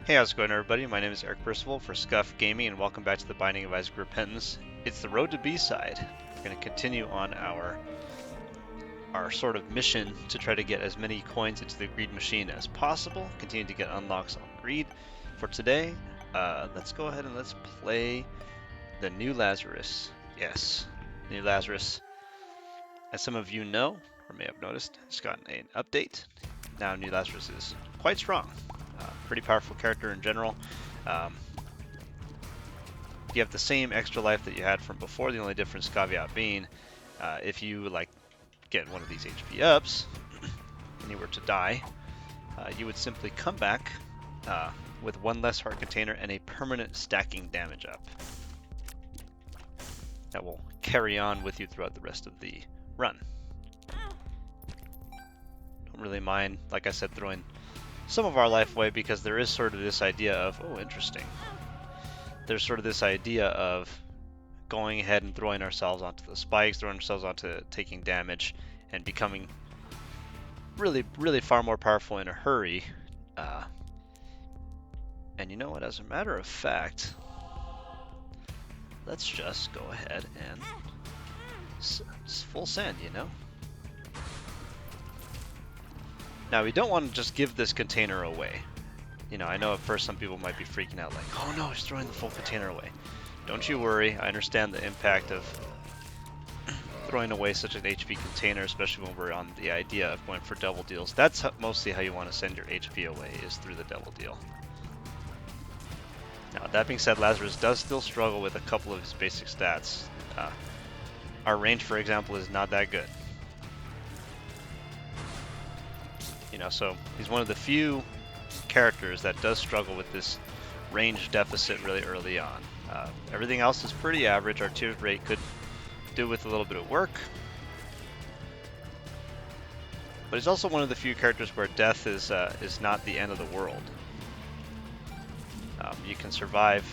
Hey, how's it going, everybody? My name is Eric Percival for Scuffed Gaming, and welcome back to the Binding of Isaac Repentance. It's the road to B-side. We're going to continue on our sort of mission to try to get as many coins into the greed machine as possible. Continue to get unlocks on greed. For today, let's go ahead and let's play the new Lazarus. Yes, new Lazarus. As some of you know, or may have noticed, it's gotten an update. Now new Lazarus is quite strong. Pretty powerful character in general. You have the same extra life that you had from before, the only difference caveat being if you get one of these HP ups and you were to die, you would simply come back with one less heart container and a permanent stacking damage up. That will carry on with you throughout the rest of the run. Don't really mind, like I said, throwing some of our life away because there is sort of this idea of, oh, interesting. There's sort of this idea of going ahead and throwing ourselves onto the spikes, throwing ourselves onto taking damage, and becoming really, really far more powerful in a hurry. And you know what? As a matter of fact, let's just go ahead and it's full send, you know? Now, we don't want to just give this container away. You know, I know at first some people might be freaking out like, oh no, he's throwing the full container away. Don't you worry, I understand the impact of throwing away such an HP container, especially when we're on the idea of going for double deals. That's mostly how you want to send your HP away, is through the double deal. Now, that being said, Lazarus does still struggle with a couple of his basic stats. Our range, for example, is not that good. You know, so he's one of the few characters that does struggle with this range deficit really early on. Everything else is pretty average. Our tears rate could do with a little bit of work. But he's also one of the few characters where death is not the end of the world. You can survive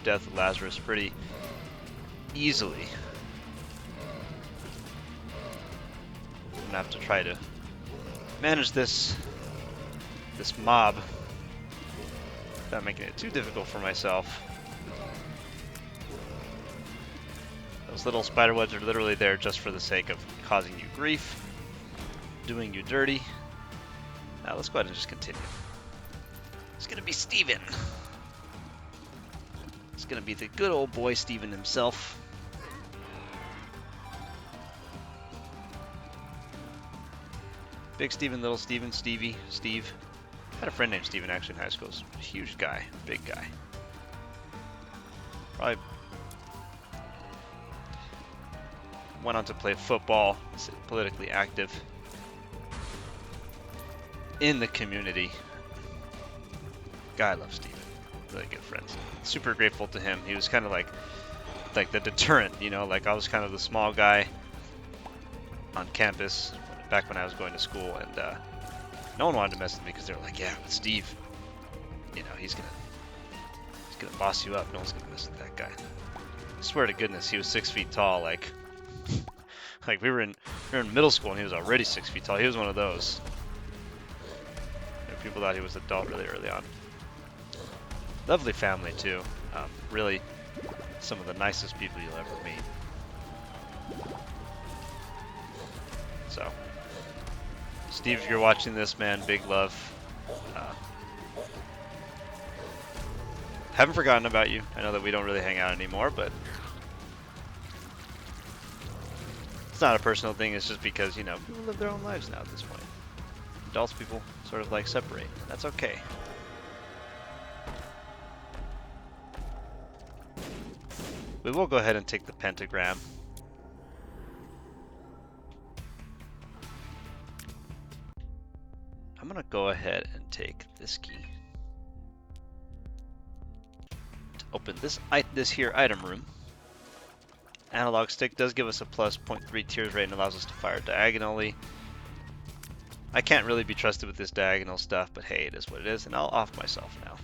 death with Lazarus pretty easily. I'm gonna have to try to manage this mob without making it too difficult for myself. Those little spider webs are literally there just for the sake of causing you grief, doing you dirty. Now let's go ahead and just continue. It's gonna be Steven. It's gonna be the good old boy Steven himself. Big Steven, little Steven, Stevie, Steve. I had a friend named Steven actually in high school. A huge guy, big guy. Probably went on to play football, politically active in the community. Guy, I love Steven. Really good friends. Super grateful to him. He was kind of like the deterrent, you know, like I was kind of the small guy on campus back when I was going to school, and no one wanted to mess with me because they were like, yeah, but Steve, you know, he's gonna boss you up. No one's gonna mess with that guy. I swear to goodness, he was 6 feet tall. Like we were in middle school and he was already 6 feet tall. He was one of those. You know, people thought he was an adult really early on. Lovely family too. Really, some of the nicest people you'll ever meet. So, Steve, if you're watching this, man, big love. Haven't forgotten about you. I know that we don't really hang out anymore, but it's not a personal thing. It's just because, you know, people live their own lives now at this point. Adults, people sort of like separate. That's okay. We will go ahead and take the pentagram. I'm gonna go ahead and take this key to open this here item room. Analog stick does give us a plus 0.3 tears rate and allows us to fire diagonally. I can't really be trusted with this diagonal stuff, but hey, it is what it is, and I'll off myself now.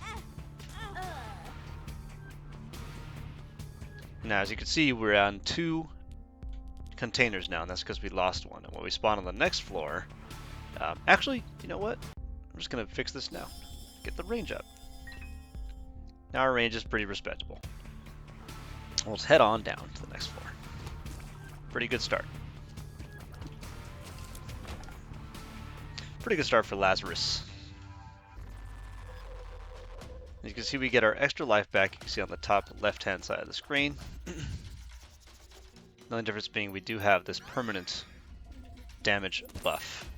Now, as you can see, we're on 2 containers now, and that's because we lost one. And when we spawn on the next floor, actually, you know what? I'm just gonna fix this now. Get the range up. Now our range is pretty respectable. Let's head on down to the next floor. Pretty good start. Pretty good start for Lazarus. As you can see, we get our extra life back. You can see on the top left-hand side of the screen. The only difference being we do have this permanent damage buff.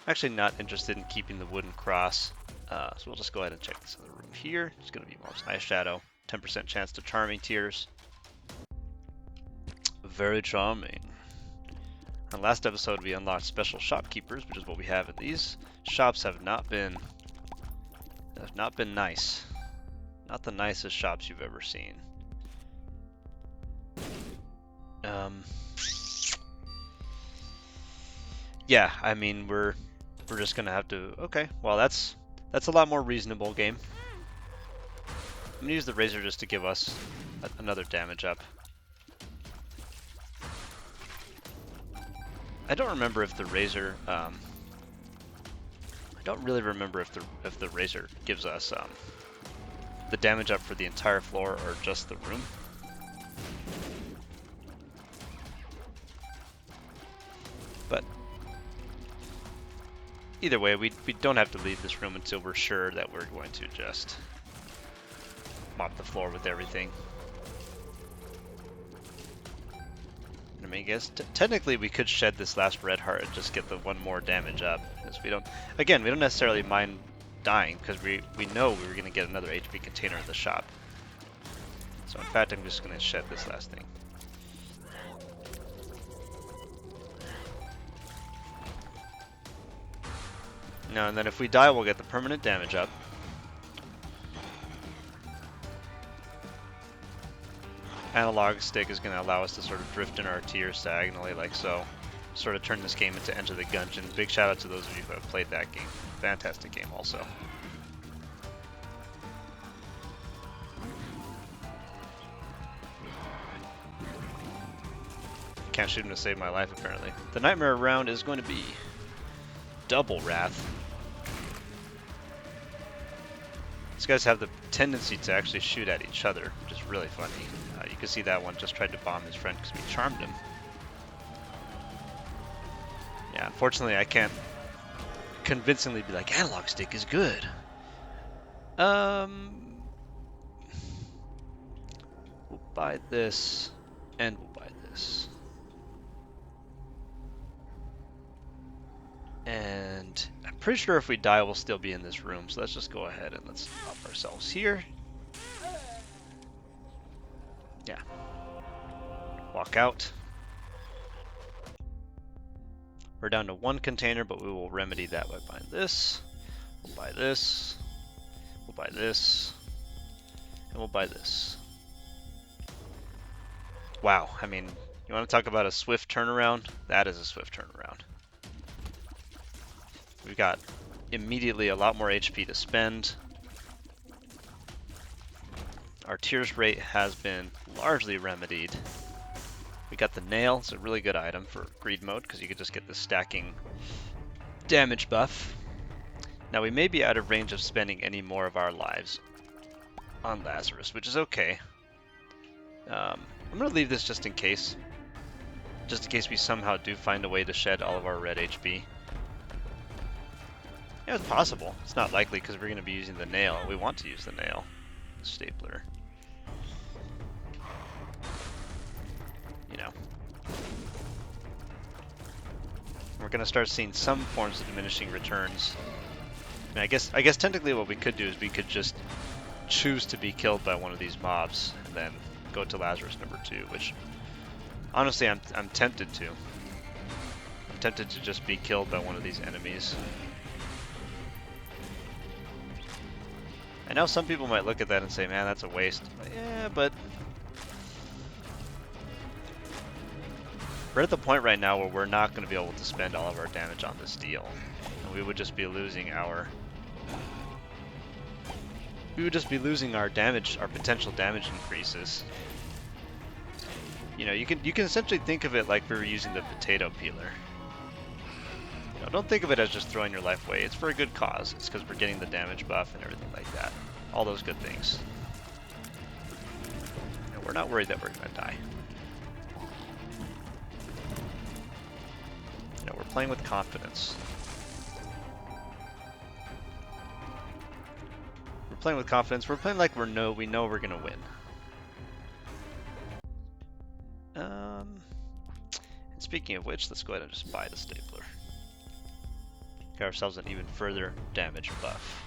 Actually not interested in keeping the wooden cross, so we'll just go ahead and check this other room here. It's going to be Mob's Eye Shadow, 10% chance to Charming Tears. Very charming. On last episode we unlocked special shopkeepers, which is what we have in these. Shops have not been nice. Not the nicest shops you've ever seen. Yeah, I mean we're just gonna have to. Okay, well that's a lot more reasonable game. I'm gonna use the razor just to give us another damage up. I don't remember if the razor. I don't really remember if the razor gives us the damage up for the entire floor or just the room. But either way, we don't have to leave this room until we're sure that we're going to just mop the floor with everything. I mean, I guess technically we could shed this last red heart and just get the one more damage up, because we don't necessarily mind dying, because we know we were going to get another HP container in the shop. So in fact, I'm just going to shed this last thing. No, and then if we die, we'll get the permanent damage up. Analog stick is going to allow us to sort of drift in our tiers diagonally like so. Sort of turn this game into Enter the Gungeon. Big shout out to those of you who have played that game. Fantastic game also. Can't shoot him to save my life apparently. The nightmare round is going to be double wrath. These guys have the tendency to actually shoot at each other, which is really funny. You can see that one just tried to bomb his friend because we charmed him. Yeah, unfortunately I can't convincingly be like, analog stick is good. We'll buy this, and we'll buy this. And I'm pretty sure if we die, we'll still be in this room. So let's just go ahead and let's up ourselves here. Yeah. Walk out. We're down to one container, but we will remedy that by buying this. We'll buy this. We'll buy this. And we'll buy this. Wow. I mean, you want to talk about a swift turnaround? That is a swift turnaround. We've got immediately a lot more HP to spend. Our tears rate has been largely remedied. We got the nail. It's a really good item for greed mode because you could just get the stacking damage buff. Now we may be out of range of spending any more of our lives on Lazarus, which is okay. I'm going to leave this just in case. Just in case we somehow do find a way to shed all of our red HP. Yeah, it's possible. It's not likely because we're going to be using the nail. We want to use the nail. The stapler. You know. We're going to start seeing some forms of diminishing returns. I mean, I guess technically what we could do is we could just choose to be killed by one of these mobs and then go to Lazarus number 2, which honestly I'm tempted to. I'm tempted to just be killed by one of these enemies. I know some people might look at that and say, man, that's a waste. Yeah, but we're at the point right now where we're not going to be able to spend all of our damage on this deal. And we would just be losing our damage, our potential damage increases. You know, you can essentially think of it like we were using the potato peeler. You know, know, don't think of it as just throwing your life away. It's for a good cause. It's because we're getting the damage buff and everything like that. All those good things. And we're not worried that we're going to die. You know, we're playing with confidence. We're playing with confidence. We're playing like we know we're going to win. And speaking of which, let's go ahead and just buy the stapler. Get ourselves an even further damage buff.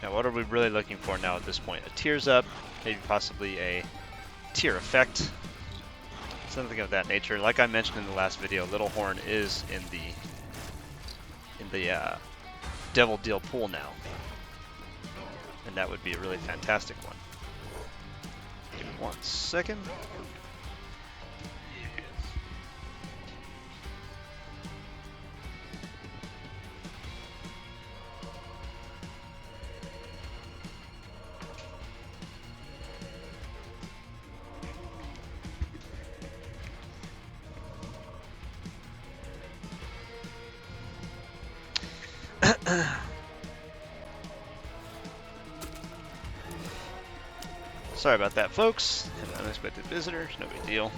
Now, what are we really looking for now at this point? A tears up, maybe possibly a tear effect, something of that nature. Like I mentioned in the last video, Little Horn is in the Devil Deal pool now, and that would be a really fantastic one. Give me 1 second. Sorry about that, folks. An unexpected visitor, no big deal.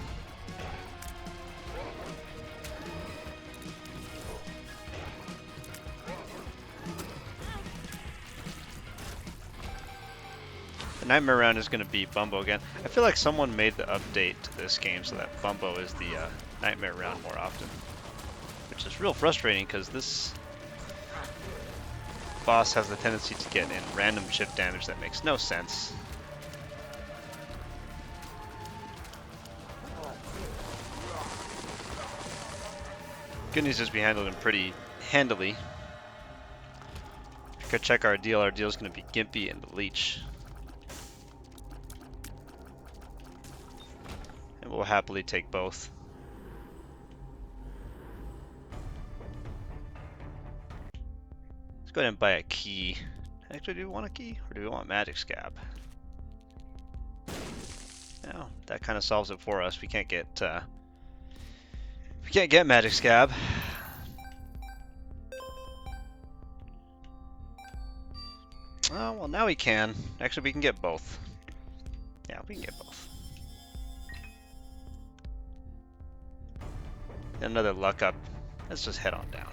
The Nightmare round is going to be Bumbo again. I feel like someone made the update to this game so that Bumbo is the Nightmare round more often, which is real frustrating because this boss has the tendency to get in random chip damage that makes no sense. Good news is we handled him pretty handily. Go check our deal. Our deal is going to be Gimpy and the Leech. And we'll happily take both. Let's go ahead and buy a key. Actually, do we want a key? Or do we want Magic Scab? No, that kind of solves it for us. We can't get Magic Scab. Oh, well, now we can. Actually, we can get both. Yeah, we can get both. Another luck up. Let's just head on down.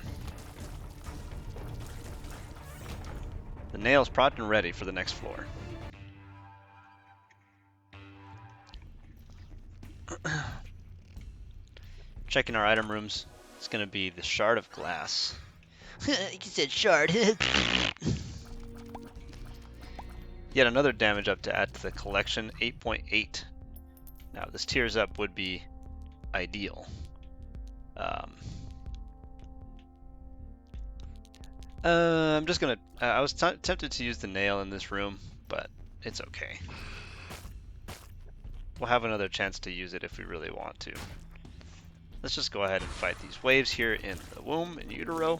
The nail's propped and ready for the next floor. Checking our item rooms. It's going to be the Shard of Glass. You said shard. Yet another damage up to add to the collection, 8.8. Now this tears up would be ideal. I'm just gonna. I was tempted to use the nail in this room, but it's okay. We'll have another chance to use it if we really want to. Let's just go ahead and fight these waves here in the womb and utero.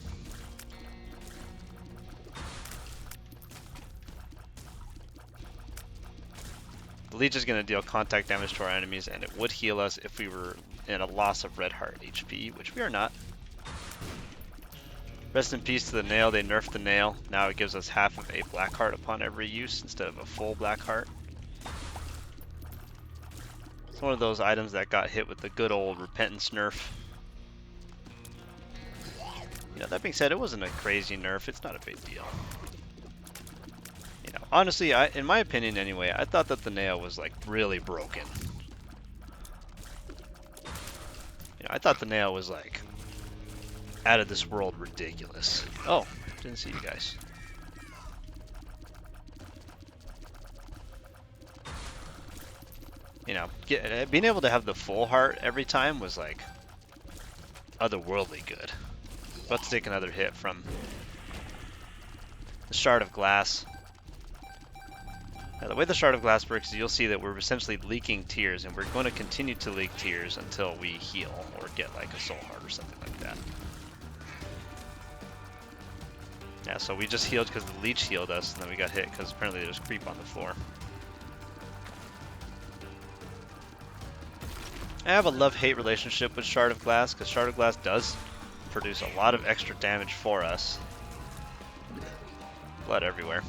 The Leech is going to deal contact damage to our enemies, and it would heal us if we were in a loss of red heart HP, which we are not. Rest in peace to the nail. They nerfed the nail. Now it gives us half of a black heart upon every use instead of a full black heart. It's one of those items that got hit with the good old repentance nerf. You know, that being said, it wasn't a crazy nerf. It's not a big deal. You know, honestly, in my opinion anyway, I thought that the nail was like really broken. You know, I thought the nail was like out of this world ridiculous. Oh, didn't see you guys. You know, being able to have the full heart every time was like otherworldly good. About to take another hit from the Shard of Glass. Now, the way the Shard of Glass works is you'll see that we're essentially leaking tears, and we're going to continue to leak tears until we heal or get like a soul heart or something like that. Yeah, so we just healed because the Leech healed us, and then we got hit because apparently there was creep on the floor. I have a love-hate relationship with Shard of Glass, because Shard of Glass does produce a lot of extra damage for us. Blood everywhere.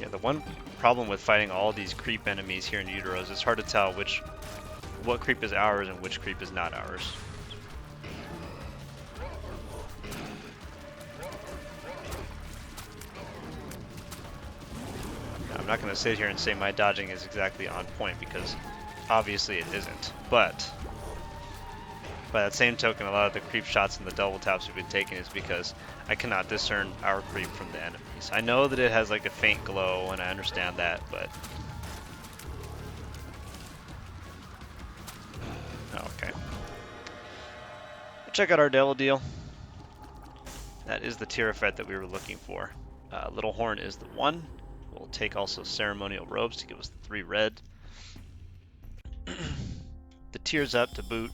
Yeah, the one problem with fighting all these creep enemies here in Uteros, it's hard to tell what creep is ours and which creep is not ours. I'm not going to sit here and say my dodging is exactly on point, because obviously it isn't. But by that same token, a lot of the creep shots and the double taps we've been taking is because I cannot discern our creep from the enemies. I know that it has like a faint glow, and I understand that, but... Okay. Check out our devil deal. That is the tier effect that we were looking for. Little Horn is the 1. We'll take also Ceremonial Robes to give us the 3 red. The tier's up to boot.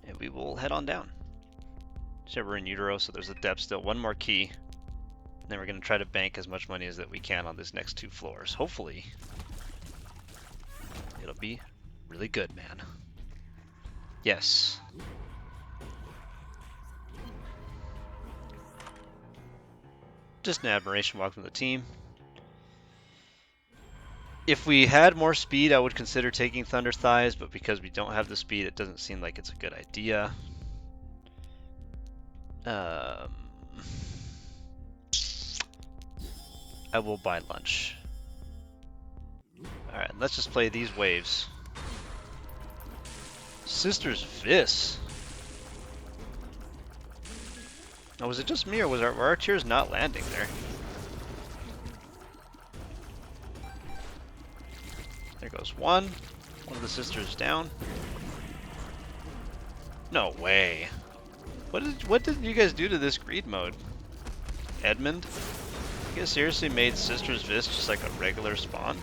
And we will head on down. So we're in Utero, so there's a depth still. 1 more key. And then we're going to try to bank as much money as that we can on these next 2 floors. Hopefully, it'll be really good, man. Yes. Just an admiration. Welcome to the team. If we had more speed, I would consider taking Thunder Thighs, but because we don't have the speed, it doesn't seem like it's a good idea. I will buy lunch. Alright, let's just play these waves. Sister's Vis. Now, was it just me, or were our tiers not landing there? There goes 1. One of the sisters down. No way. What did you guys do to this greed mode? Edmund? You guys seriously made Sister's Vis just like a regular spawn?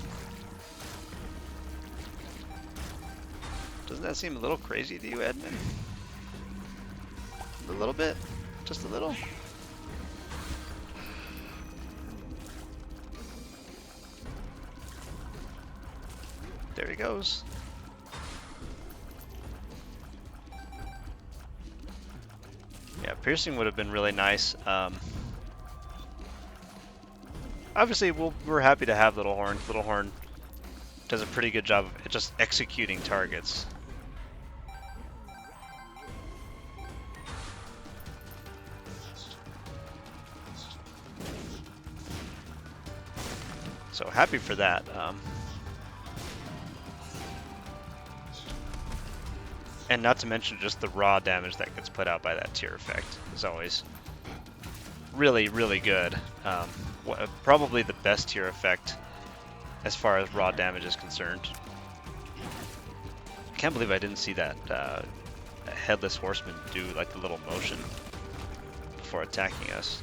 Doesn't that seem a little crazy to you, Edmund? A little bit? Just a little? There he goes. Yeah, piercing would have been really nice. Obviously, we're happy to have Little Horn. Little Horn does a pretty good job of just executing targets. So happy for that. And not to mention just the raw damage that gets put out by that tier effect is always really, really good. Probably the best tier effect as far as raw damage is concerned. I can't believe I didn't see that Headless Horseman do like the little motion before attacking us.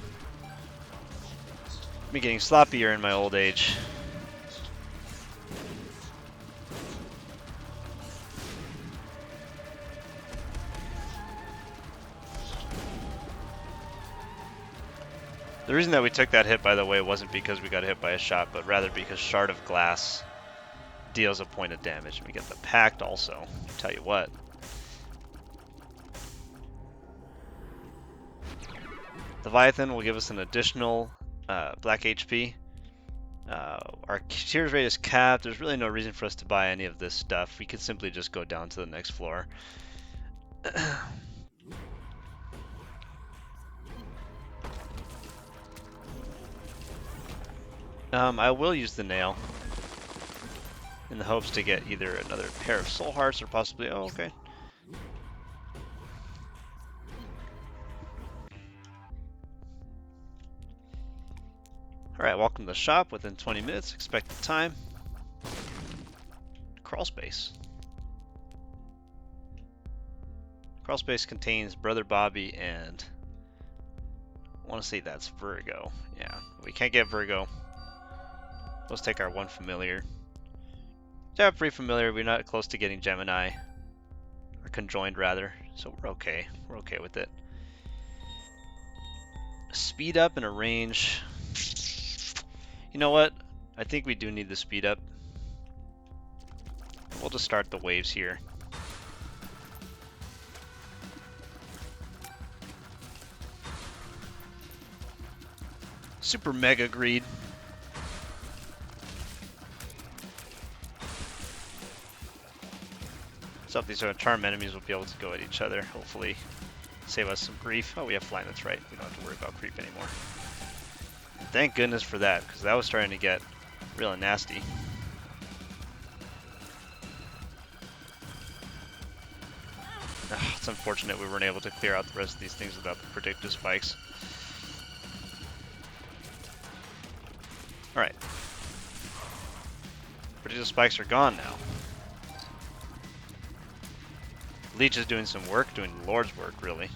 Me getting sloppier in my old age. The reason that we took that hit, by the way, wasn't because we got hit by a shot, but rather because Shard of Glass deals a point of damage. And we get the Pact also. I'll tell you what. Leviathan will give us an additional black HP. Our tiers rate is capped. There's really no reason for us to buy any of this stuff. We could simply just go down to the next floor. I will use the nail in the hopes to get either another pair of soul hearts or possibly... Oh, okay. Alright, welcome to the shop. Within 20 minutes, expected time. Crawl space. Crawl space contains Brother Bobby and... I want to say that's Virgo. Yeah, we can't get Virgo. Let's take our 1 familiar. Yeah, free familiar. We're not close to getting Gemini. Or conjoined, rather. So we're okay. We're okay with it. Speed up and a range. You know what? I think we do need the speed up. We'll just start the waves here. Super mega greed. So if these charm enemies will be able to go at each other, hopefully save us some grief. Oh, we have flying, that's right. We don't have to worry about creep anymore. Thank goodness for that, because that was starting to get really nasty. It's unfortunate we weren't able to clear out the rest of these things without the predictive spikes. Alright. Predictive spikes are gone now. Leech is doing some work, doing Lord's work, really.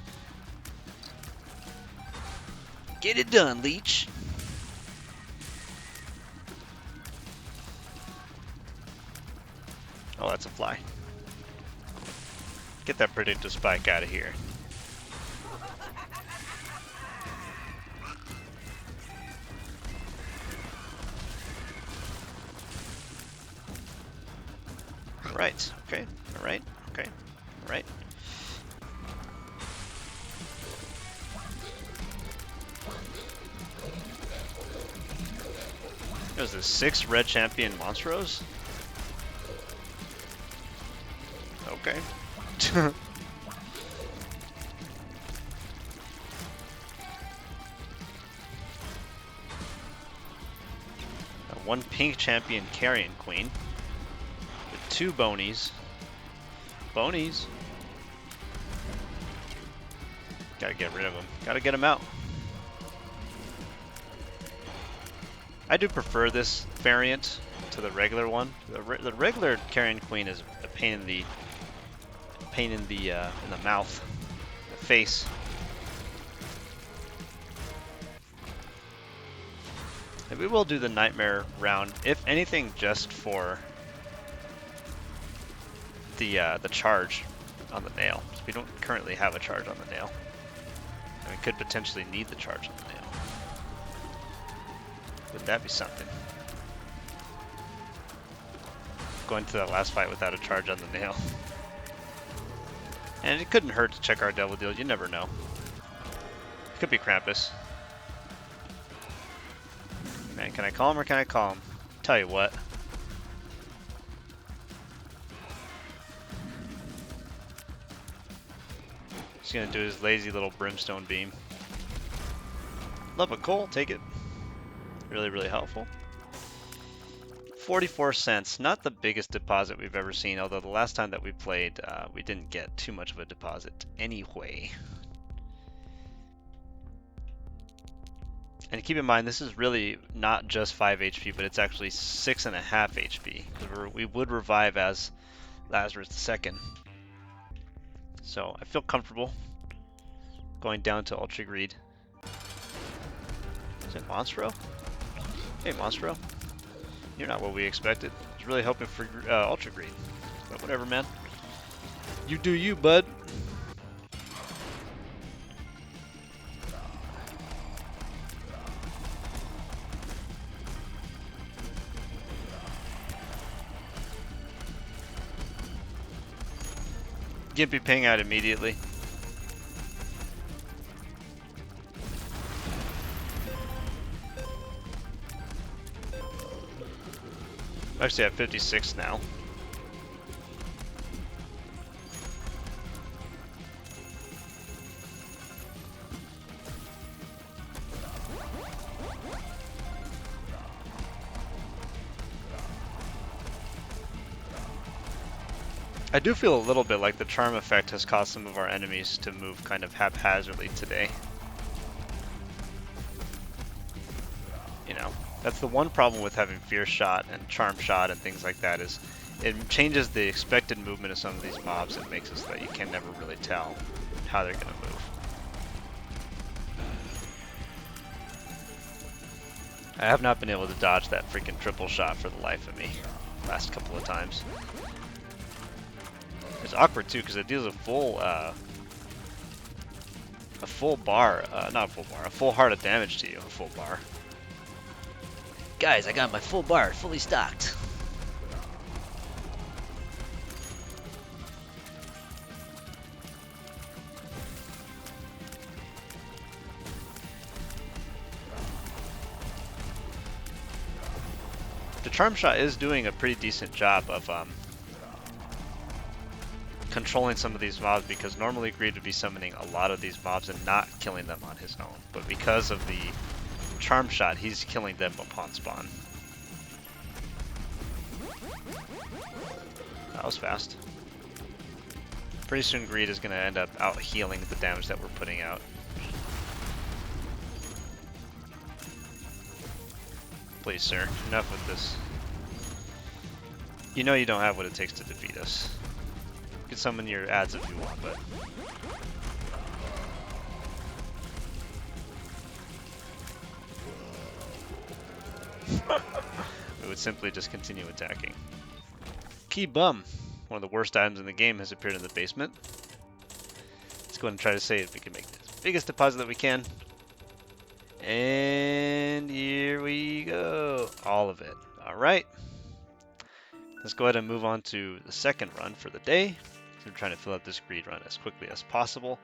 Get it done, Leech! Oh, that's a fly. Get that predictive spike out of here. Alright, okay, alright, okay, alright. It was the 6 red champion Monstros? Okay. One pink champion carrion queen with 2 bonies. Bonies. Gotta get rid of them. Gotta get them out. I do prefer this variant to the regular one. The regular carrion queen is a pain in the mouth, the face. And we will do the nightmare round, if anything, just for the charge on the nail. We don't currently have a charge on the nail, and we could potentially need the charge on the nail. Would that be something? Going to that last fight without a charge on the nail. And it couldn't hurt to check our devil deal, you never know. It could be Krampus. Man, can I call him or can I call him? Tell you what. He's gonna do his lazy little brimstone beam. Love a coal, take it. Really, really helpful. 44 cents, not the biggest deposit we've ever seen, although the last time that we played, we didn't get too much of a deposit anyway. And keep in mind, this is really not just 5 HP, but it's actually 6.5 HP, because we would revive as Lazarus II. So I feel comfortable going down to Ultra Greed. Is it Monstro? Hey, Monstro. You're not what we expected. I was really hoping for Ultra Greed. But whatever, man. You do you, bud. Gimpy ping out immediately. I'm actually at 56 now. I do feel a little bit like the charm effect has caused some of our enemies to move kind of haphazardly today. You know, that's the one problem with having Fierce Shot and Charm Shot and things like that, is it changes the expected movement of some of these mobs and makes it so that you can never really tell how they're going to move. I have not been able to dodge that freaking triple shot for the life of me last couple of times. It's awkward too, because it deals a full bar, not a full bar, a full heart of damage to you, a full bar. Guys, I got my full bar fully stocked. The Charm Shot is doing a pretty decent job of controlling some of these mobs, because normally Greed would be summoning a lot of these mobs and not killing them on his own. But because of the Charm Shot, he's killing them upon spawn. That was fast. Pretty soon Greed is going to end up out healing the damage that we're putting out. Please, sir, enough with this. You know you don't have what it takes to defeat us. You can summon your ads if you want, but... we would simply just continue attacking. Key Bum, one of the worst items in the game, has appeared in the basement. Let's go ahead and try to save if we can make the biggest deposit that we can. And here we go. All of it. Alright. Let's go ahead and move on to the second run for the day. So we're trying to fill out this Greed run as quickly as possible.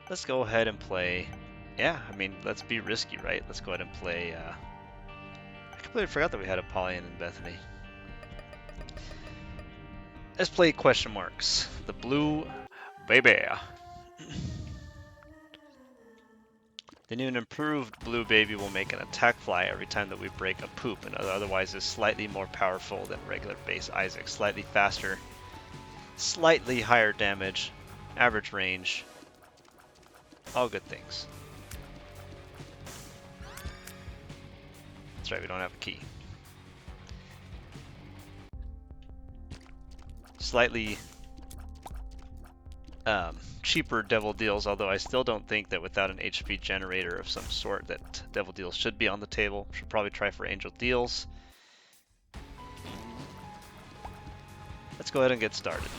Let's go ahead and play... yeah, I mean, let's be risky, right? Let's go ahead and play... I completely forgot that we had Apollyon and Bethany. Let's play question marks. The Blue Baby. The new and improved Blue Baby will make an attack fly every time that we break a poop, and otherwise is slightly more powerful than regular base Isaac. Slightly faster, slightly higher damage, average range, all good things. That's right, we don't have a key. Slightly cheaper Devil Deals, although I still don't think that without an HP generator of some sort that Devil Deals should be on the table. Should probably try for Angel Deals. Let's go ahead and get started.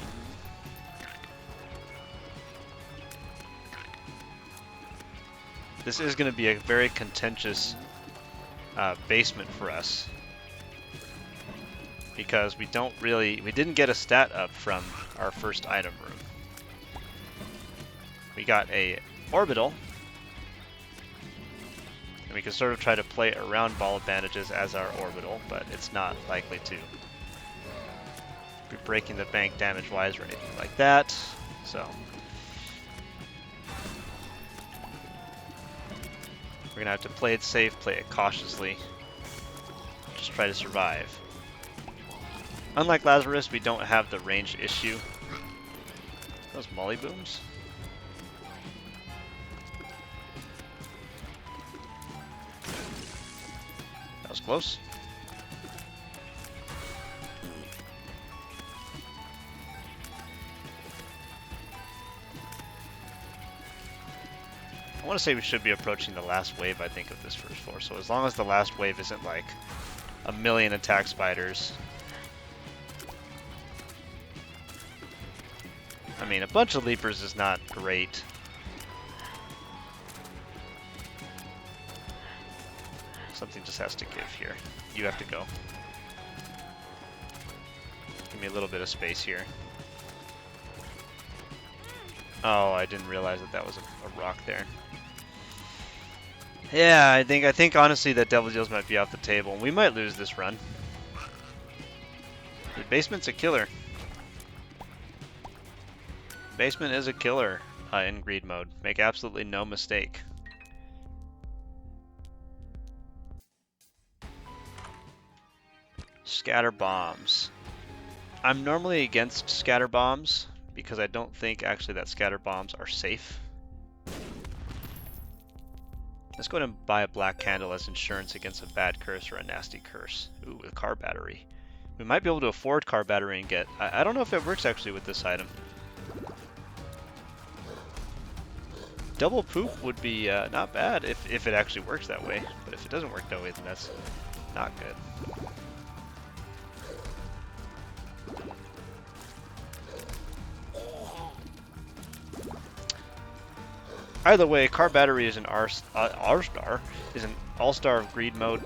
This is going to be a very contentious basement for us, because we didn't get a stat up from our first item room. We got a orbital, and we can sort of try to play around Ball of Bandages as our orbital, but it's not likely to be breaking the bank damage wise or anything like that. So we're gonna have to play it safe, play it cautiously, just try to survive. Unlike Lazarus, we don't have the range issue. Those molly booms? That was close. I want to say we should be approaching the last wave, I think, of this first floor. So as long as the last wave isn't like a million attack spiders. I mean, a bunch of leapers is not great. Something just has to give here. You have to go. Give me a little bit of space here. Oh, I didn't realize that that was a rock there. Yeah, I think honestly that Devil Deals might be off the table. We might lose this run. The basement's a killer. Basement is a killer in Greed mode. Make absolutely no mistake. Scatter bombs. I'm normally against scatter bombs because I don't think actually that scatter bombs are safe. Let's go ahead and buy a black candle as insurance against a bad curse or a nasty curse. Ooh, with car battery. We might be able to afford car battery and get... I don't know if it works actually with this item. Double poop would be not bad if it actually works that way. But if it doesn't work that way, then that's not good. Either way, car battery is an all-star of Greed mode.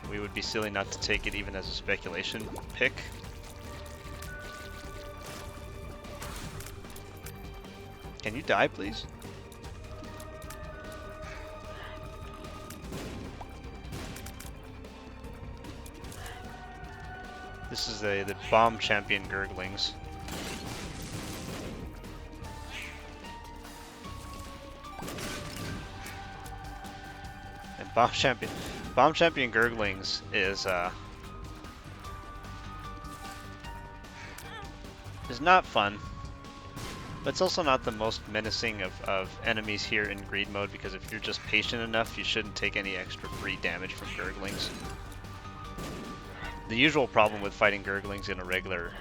We would be silly not to take it even as a speculation pick. Can you die, please? This is the bomb champion Gurglings. And bomb champion Gurglings is not fun. But it's also not the most menacing of enemies here in greed mode, because if you're just patient enough, you shouldn't take any extra free damage from Gurglings. The usual problem with fighting Gurglings in a regular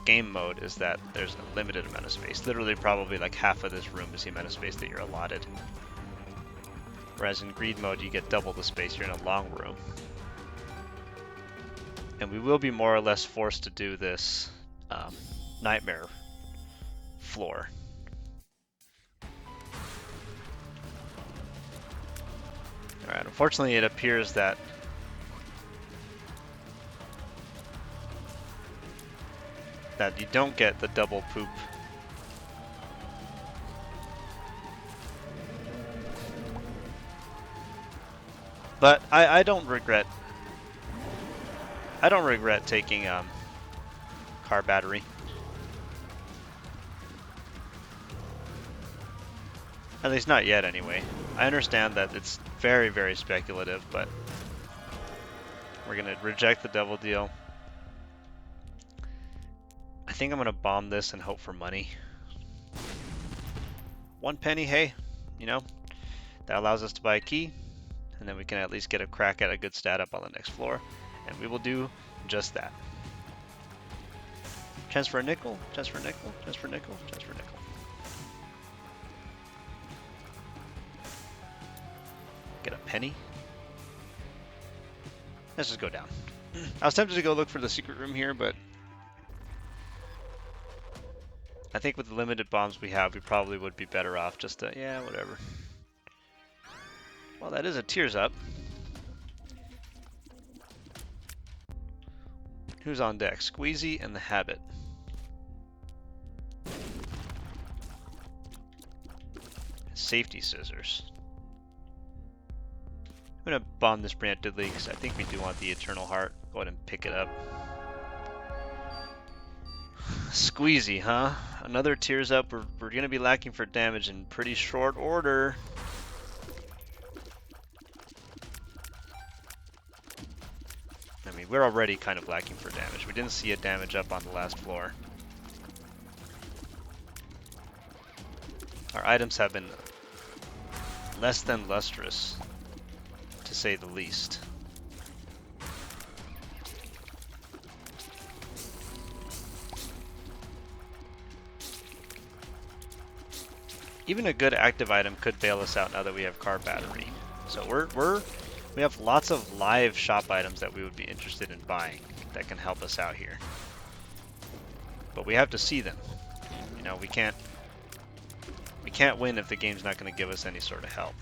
game mode is that there's a limited amount of space. Literally probably like half of this room is the amount of space that you're allotted. Whereas in greed mode you get double the space, you're in a long room. And we will be more or less forced to do this nightmare floor. Alright, unfortunately it appears that you don't get the double poop. But I don't regret taking car battery. At least not yet, anyway. I understand that it's very, very speculative, but we're gonna reject the devil deal. I think I'm gonna bomb this and hope for money. 1 penny, hey, you know, that allows us to buy a key, and then we can at least get a crack at a good stat up on the next floor, and we will do just that. Chance for a nickel, chance for a nickel, chance for a nickel, chance for a nickel. Get a penny. Let's just go down. I was tempted to go look for the secret room here, but I think with the limited bombs we have, we probably would be better off just to, yeah, whatever. Well, that is a tears up. Who's on deck? Squeezy and the Habit. Safety scissors. I'm gonna bomb this preemptively because I think we do want the Eternal Heart. Go ahead and pick it up. Squeezy, huh? Another tears up. We're gonna be lacking for damage in pretty short order. I mean, we're already kind of lacking for damage. We didn't see a damage up on the last floor. Our items have been less than lustrous, to say the least. Even a good active item could bail us out now that we have car battery. So we have lots of live shop items that we would be interested in buying that can help us out here. But we have to see them. You know, we can't win if the game's not going to give us any sort of help.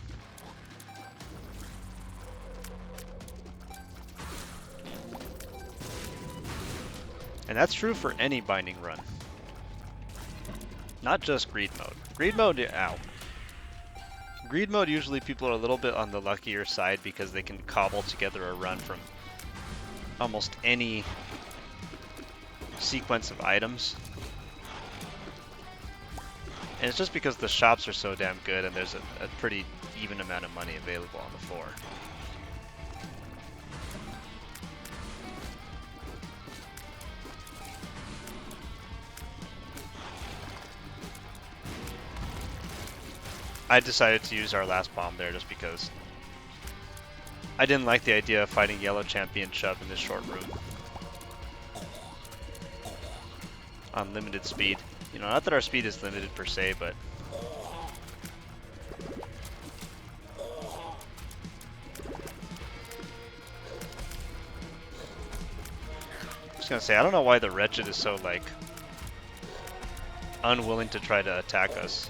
And that's true for any binding run. Not just greed mode. Greed mode, ow. Greed mode, usually people are a little bit on the luckier side because they can cobble together a run from almost any sequence of items. And it's just because the shops are so damn good and there's a pretty even amount of money available on the floor. I decided to use our last bomb there just because I didn't like the idea of fighting yellow champion shove in this short room. On limited speed. You know, not that our speed is limited per se, but I'm just gonna say, I don't know why the Wretched is so, like, unwilling to try to attack us.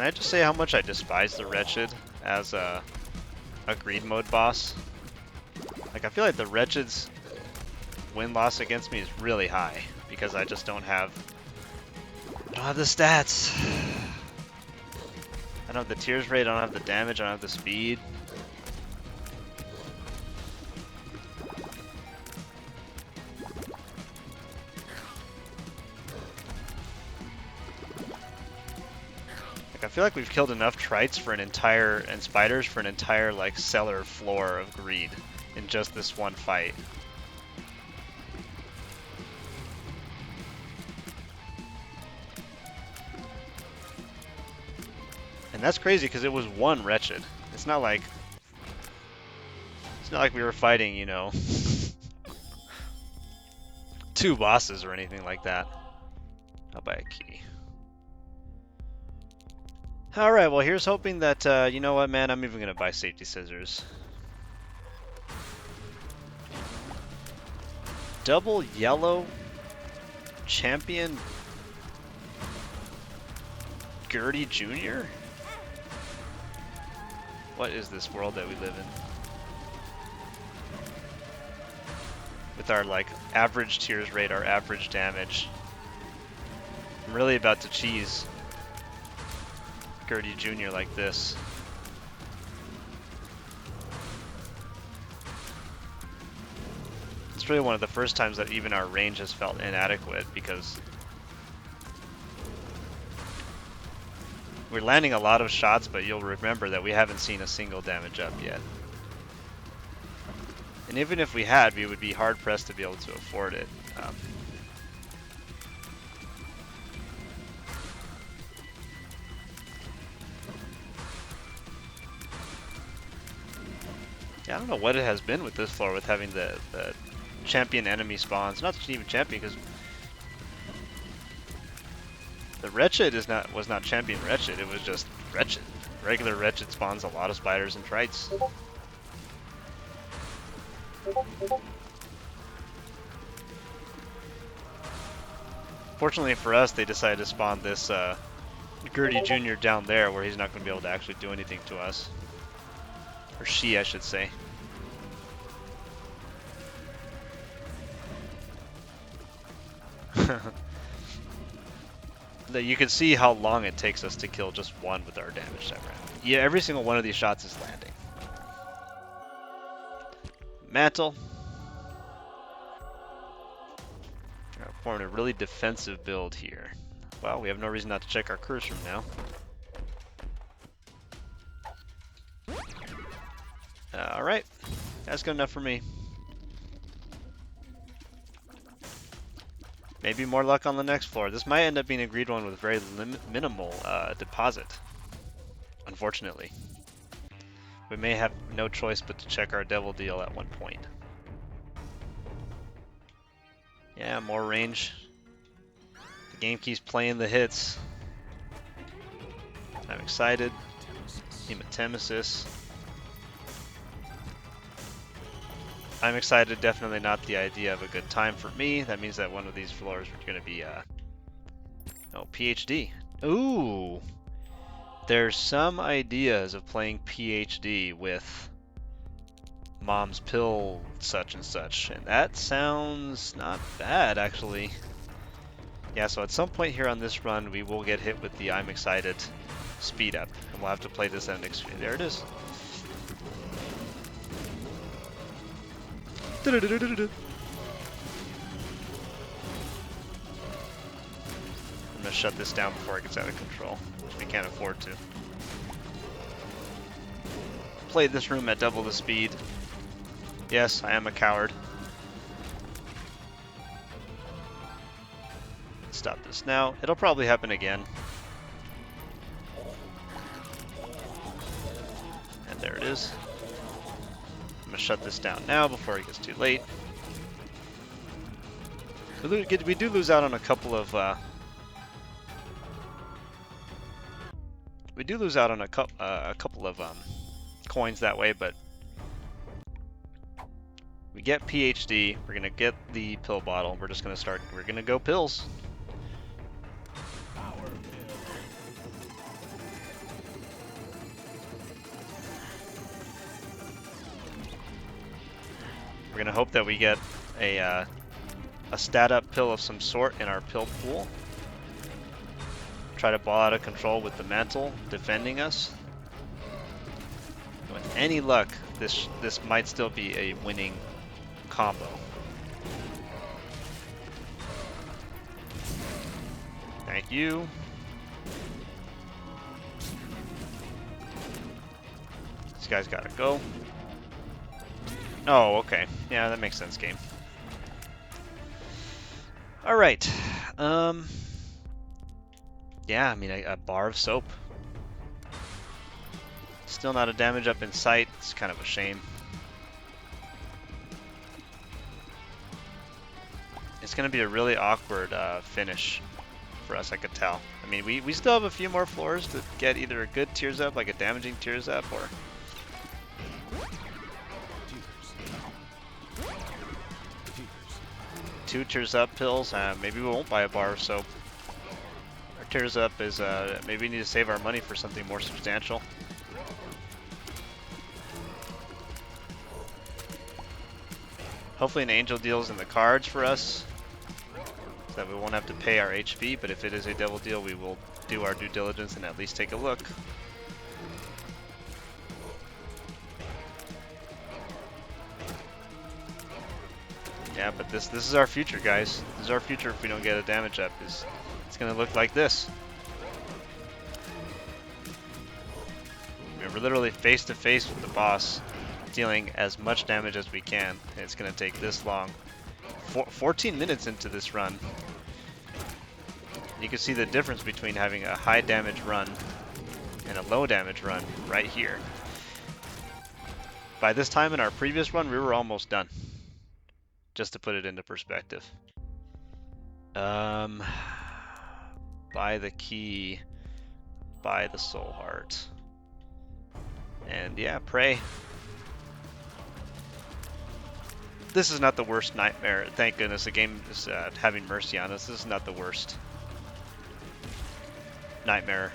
Can I just say how much I despise the Wretched as a greed mode boss? Like, I feel like the Wretched's win-loss against me is really high because I just don't have the stats. I don't have the tears rate, I don't have the damage, I don't have the speed. I feel like we've killed enough trites for an entire, and spiders for an entire, like, cellar floor of greed in just this one fight. And that's crazy because it was one Wretched. It's not like we were fighting, you know, 2 bosses or anything like that. I'll buy a key. Alright, well here's hoping that, you know what, man, I'm even gonna buy safety scissors. Double yellow champion Gertie Jr.? What is this world that we live in? With our, like, average tears rate, our average damage. I'm really about to cheese Gertie Jr. like this. It's really one of the first times that even our range has felt inadequate because we're landing a lot of shots, but you'll remember that we haven't seen a single damage up yet. And even if we had, we would be hard pressed to be able to afford it. Yeah, I don't know what it has been with this floor with having the champion enemy spawns. Not even champion, because the Wretched was not champion Wretched, it was just Wretched. Regular Wretched spawns a lot of spiders and trites. Fortunately for us, they decided to spawn this Gertie Jr. down there where he's not going to be able to actually do anything to us. Or she, I should say. You can see how long it takes us to kill just one with our damage time round. Yeah, every single one of these shots is landing. Mantle. Forming a really defensive build here. Well, we have no reason not to check our curse room now. Alright, that's good enough for me. Maybe more luck on the next floor. This might end up being a greed one with very minimal deposit, unfortunately. We may have no choice but to check our devil deal at one point. Yeah, more range. The game keeps playing the hits. I'm excited. Hematemesis. I'm excited, definitely not the idea of a good time for me. That means that one of these floors are going to be, oh, PhD. Ooh! There's some ideas of playing PhD with Mom's Pill such and such, and that sounds not bad, actually. Yeah, so at some point here on this run, we will get hit with the I'm excited speed up, and we'll have to play this at an extreme. There it is. I'm gonna shut this down before it gets out of control, which we can't afford to. Play this room at double the speed. Yes, I am a coward. Stop this now. It'll probably happen again. And there it is. I'm gonna shut this down now before it gets too late. We do lose out on a couple of coins that way, but we get PhD. We're gonna get the pill bottle. We're just gonna start. We're gonna go pills. We're gonna hope that we get a stat up pill of some sort in our pill pool. Try to ball out of control with the mantle defending us. With any luck, this might still be a winning combo. Thank you. This guy's gotta go. Oh, okay. Yeah, that makes sense, game. Alright. Yeah, I mean, a bar of soap. Still not a damage up in sight. It's kind of a shame. It's going to be a really awkward finish for us, I could tell. I mean, we still have a few more floors to get either a good tears up, like a damaging tears up, or... two tears up pills. Maybe we won't buy a bar of soap. Our tears up is, maybe we need to save our money for something more substantial. Hopefully an angel deal's in the cards for us, so that we won't have to pay our HP, but if it is a devil deal, we will do our due diligence and at least take a look. Yeah, but this is our future, guys. This is our future if we don't get a damage up. It's going to look like this. We're literally face to face with the boss, dealing as much damage as we can. And it's going to take this long. 14 minutes into this run. You can see the difference between having a high damage run and a low damage run right here. By this time in our previous run, we were almost done. Just to put it into perspective. Buy the key. Buy the soul heart. And yeah, pray. This is not the worst nightmare. Thank goodness the game is having mercy on us. This is not the worst nightmare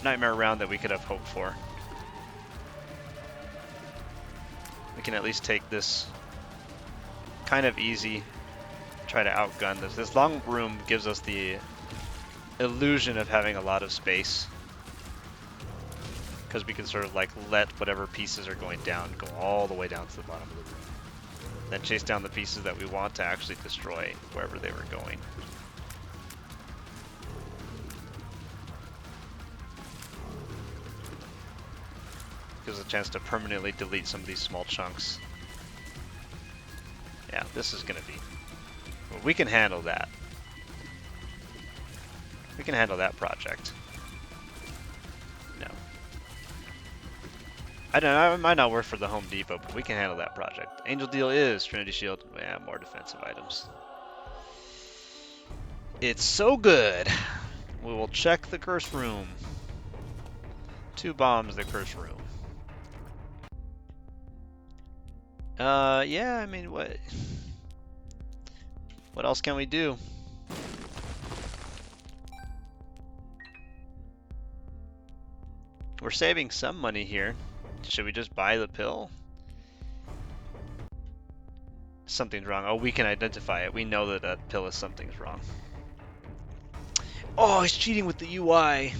round that we could have hoped for. We can at least take this kind of easy, try to outgun this. This long room gives us the illusion of having a lot of space, because we can sort of like let whatever pieces are going down go all the way down to the bottom of the room, then chase down the pieces that we want to actually destroy wherever they were going. Gives us a chance to permanently delete some of these small chunks. Yeah, this is going to be... Well, we can handle that. We can handle that project. No. I don't know, it might not work for the Home Depot, but we can handle that project. Angel deal is Trinity Shield. Yeah, more defensive items. It's so good. We will check the curse room. 2 bombs, the curse room. Yeah, I mean, what else can we do? We're saving some money here. Should we just buy the pill? Something's wrong. Oh, we can identify it. We know that that pill is something's wrong. Oh, he's cheating with the UI.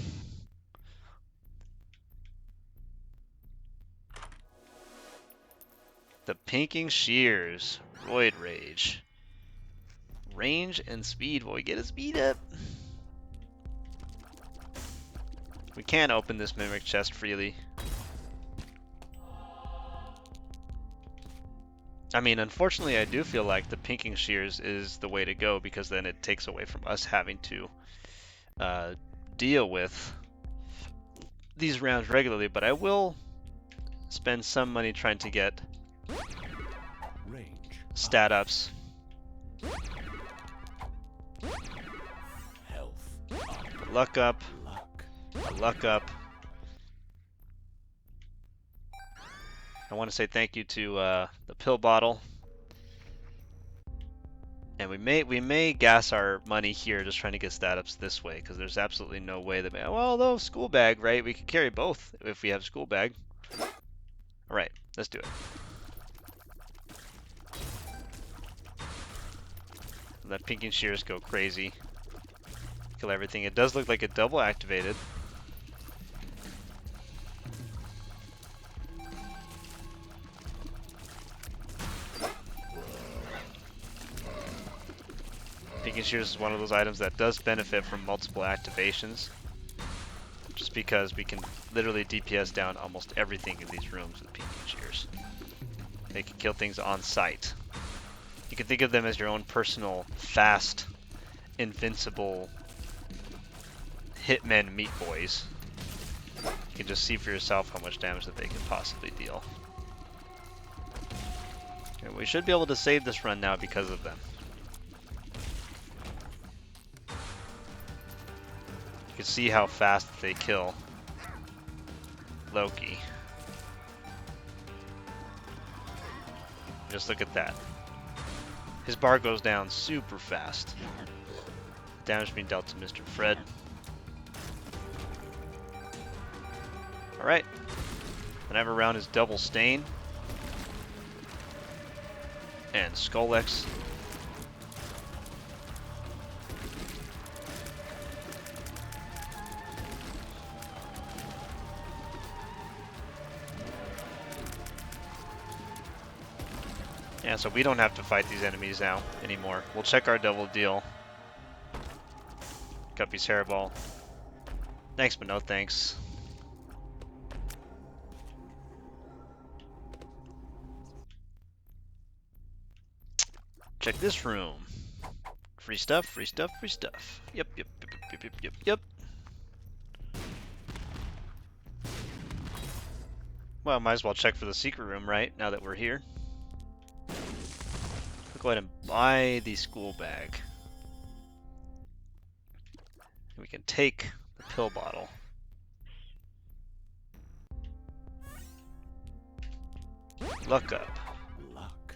The Pinking Shears, Roid Rage. Range and speed. Will we get a speed up? We can't open this Mimic chest freely. I mean, unfortunately, I do feel like the Pinking Shears is the way to go, because then it takes away from us having to deal with these rounds regularly, but I will spend some money trying to get stat ups. Luck up. Luck up. I want to say thank you to the pill bottle. And we may gas our money here just trying to get stat ups this way, because there's absolutely no way that, well, though, school bag, right? We could carry both if we have school bag. Alright, let's do it. Let Pinking Shears go crazy. Kill everything. It does look like it double activated. Pinking Shears is one of those items that does benefit from multiple activations. Just because we can literally DPS down almost everything in these rooms with Pinking Shears. They can kill things on sight. You can think of them as your own personal, fast, invincible hitmen meat boys. You can just see for yourself how much damage that they can possibly deal. And we should be able to save this run now because of them. You can see how fast they kill Loki. Just look at that. His bar goes down super fast. Damage being dealt to Mr. Fred. Alright. The next round is Double Stain. And Skull-X. Yeah, so we don't have to fight these enemies now anymore. We'll check our double deal. Guppy's Hairball. Thanks, but no thanks. Check this room. Free stuff, free stuff, free stuff. Yep, yep, yep, yep, yep, yep, yep. Well, might as well check for the secret room, right? Now that we're here. Go ahead and buy the school bag. We can take the pill bottle. Luck up.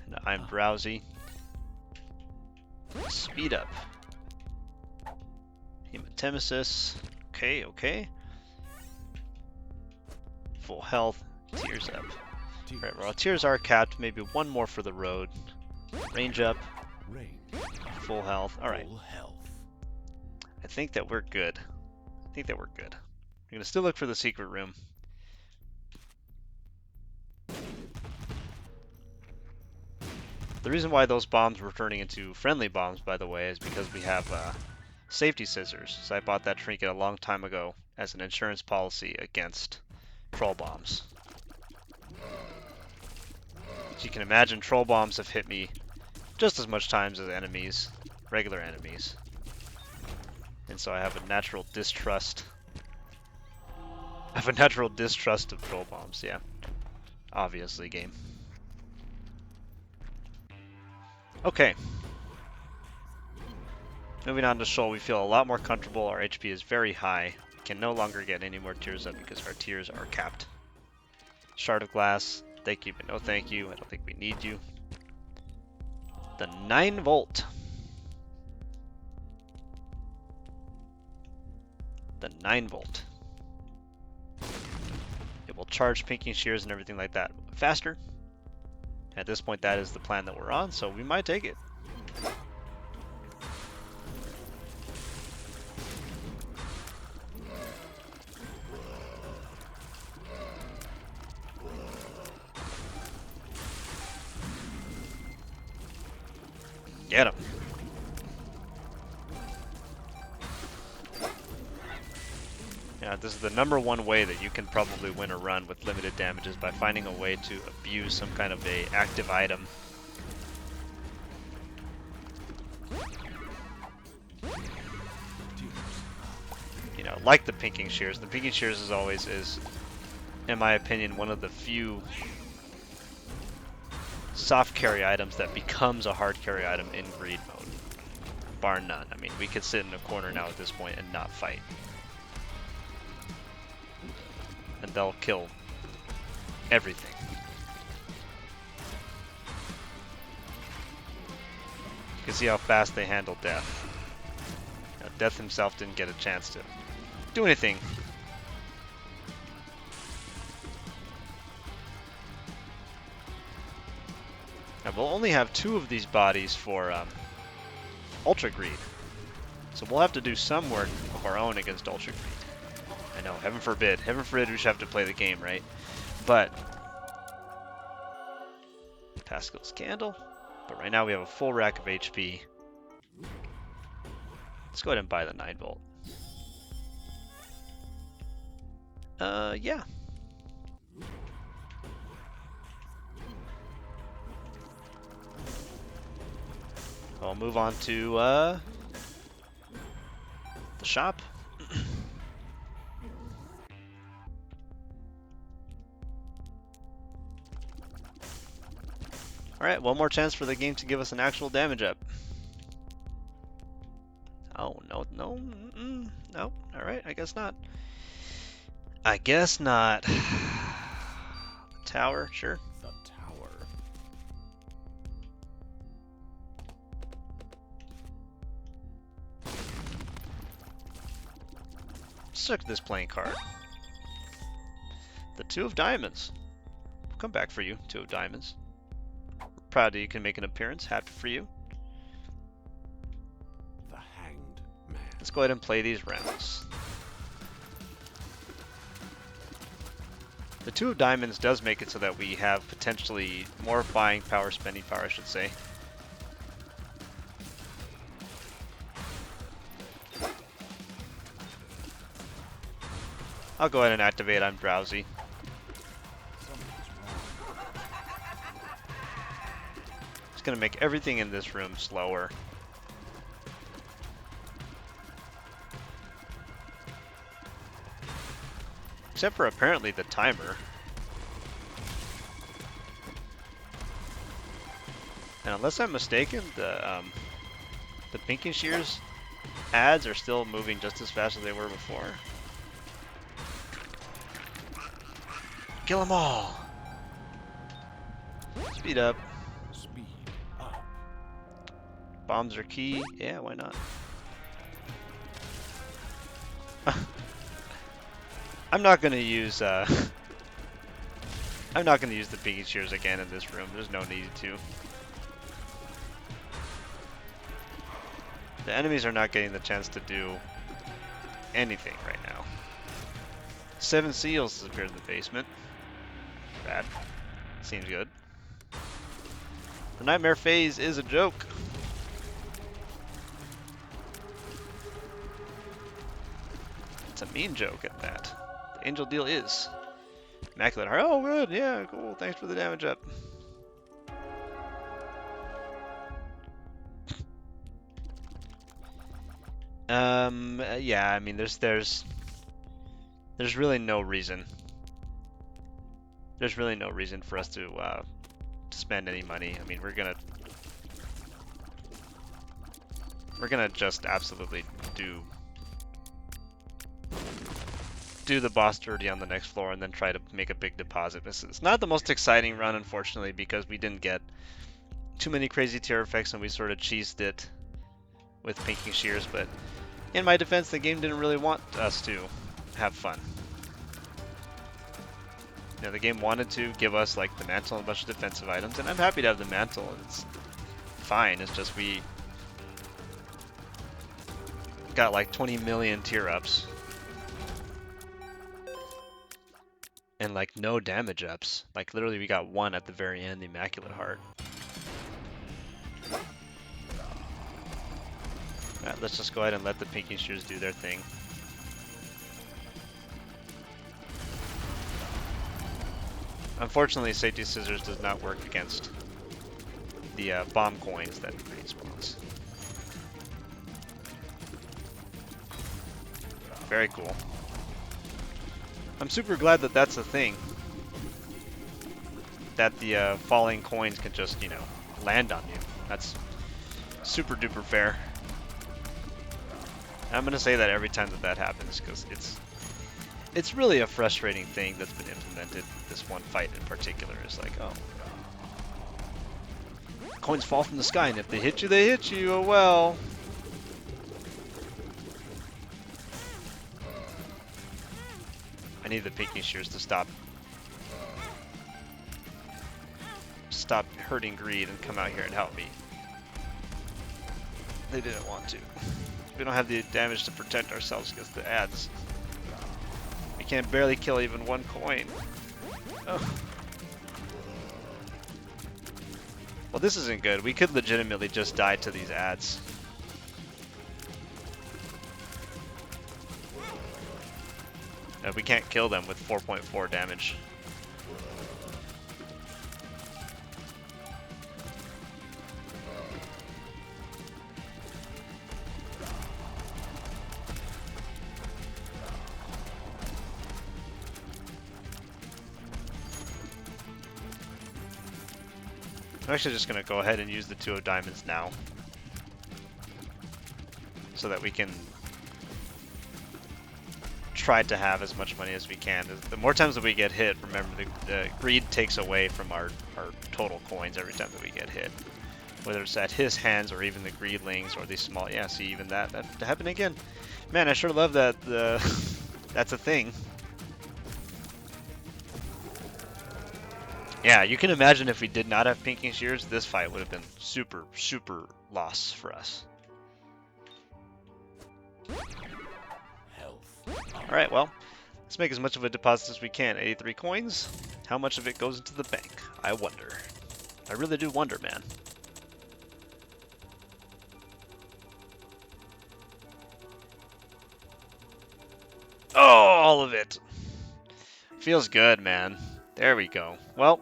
And I'm drowsy. Speed up. Hematemesis. Okay, okay. Full health. Tears up. Alright, well, tears are capped. Maybe one more for the road. Range up. Full health. Alright. I think that we're good. We're going to still look for the secret room. The reason why those bombs were turning into friendly bombs, by the way, is because we have safety scissors. So I bought that trinket a long time ago as an insurance policy against troll bombs. As you can imagine, troll bombs have hit me just as much times as enemies, regular enemies. And so I have a natural distrust. I have a natural distrust of troll bombs, yeah. Obviously, game. Okay. Moving on to Shoal, we feel a lot more comfortable. Our HP is very high. We can no longer get any more tears up because our tears are capped. Shard of Glass. Thank you, but no thank you. I don't think we need you. The 9 volt. The 9 volt. It will charge Pinking Shears and everything like that faster. At this point, that is the plan that we're on, so we might take it. Get him. Yeah, this is the #1 way that you can probably win a run with limited damages, by finding a way to abuse some kind of a active item. You know, like the Pinking Shears. The Pinking Shears is, in my opinion, one of the few soft carry items that becomes a hard carry item in greed mode. Bar none. I mean, we could sit in a corner now at this point and not fight. And they'll kill everything. You can see how fast they handle Death. Now, Death himself didn't get a chance to do anything. Now, we'll only have 2 of these bodies for Ultra Greed. So we'll have to do some work of our own against Ultra Greed. I know, heaven forbid we should have to play the game, right? But Pascal's Candle. But right now we have a full rack of HP. Let's go ahead and buy the 9 volt. Yeah. I'll move on to the shop. Alright, one more chance for the game to give us an actual damage up. Oh, no. Alright, I guess not. I guess not. Tower, sure. The tower. Let's look at this playing card. The 2 of diamonds. We'll come back for you, 2 of diamonds. Proud that you can make an appearance. Happy for you. The hanged man. Let's go ahead and play these rounds. The 2 of diamonds does make it so that we have potentially more buying power, spending power, I should say. I'll go ahead and activate. I'm drowsy. It's going to make everything in this room slower. Except for apparently the timer. And unless I'm mistaken, the Pinking Shears ads are still moving just as fast as they were before. Kill them all! Speed up. Speed up. Bombs are key. Yeah, why not? I'm not gonna use I'm not gonna use the Pinking Shears again in this room. There's no need to. The enemies are not getting the chance to do anything right now. 7 seals has appeared in the basement. Bad. Seems good. The nightmare phase is a joke. It's a mean joke at that. The angel deal is Immaculate Heart. Oh, good. Yeah, cool. Thanks for the damage up. Yeah. I mean, there's really no reason. There's really no reason for us to spend any money. I mean, we're gonna just absolutely do the boss dirty on the next floor and then try to make a big deposit. It's not the most exciting run, unfortunately, because we didn't get too many crazy tier effects and we sort of cheesed it with Pinking Shears, but in my defense, the game didn't really want us to have fun. You know, the game wanted to give us like the mantle and a bunch of defensive items, and I'm happy to have the mantle. It's fine. It's just we got like 20 million tier ups and like no damage ups. Like literally we got 1 at the very end, the Immaculate Heart. Alright, let's just go ahead and let the Pinking Shears do their thing. Unfortunately, Safety Scissors does not work against the bomb coins that create spawns. Very cool. I'm super glad that that's a thing. That the falling coins can just, you know, land on you. That's super duper fair. I'm gonna say that every time that happens, because it's really a frustrating thing that's been implemented. This one fight in particular is like, oh, coins fall from the sky, and if they hit you, they hit you. Oh well. I need the Pinking Shears to stop hurting greed and come out here and help me. They didn't want to. We don't have the damage to protect ourselves against the ads. We can't barely kill even one coin. Oh. Well, this isn't good. We could legitimately just die to these ads. We can't kill them with 4.4 damage. I'm actually just going to go ahead and use the 2 of diamonds now, so that we can try to have as much money as we can. The more times that we get hit, remember, the greed takes away from our total coins every time that we get hit. Whether it's at his hands or even the greedlings or these small... Yeah, see, even that happened again. Man, I sure love that that's a thing. Yeah, you can imagine if we did not have Pinking Shears, this fight would have been super, super loss for us. Alright, well, let's make as much of a deposit as we can. 83 coins. How much of it goes into the bank? I wonder. I really do wonder, man. Oh, all of it. Feels good, man. There we go. Well,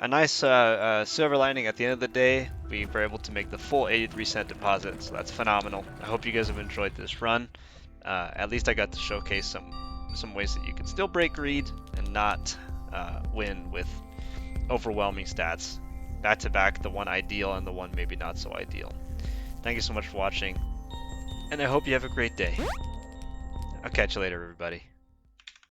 a nice silver lining at the end of the day. We were able to make the full 83-cent deposit, so that's phenomenal. I hope you guys have enjoyed this run. At least I got to showcase some ways that you can still break greed and not win with overwhelming stats. Back to back, the one ideal and the one maybe not so ideal. Thank you so much for watching, and I hope you have a great day. I'll catch you later, everybody.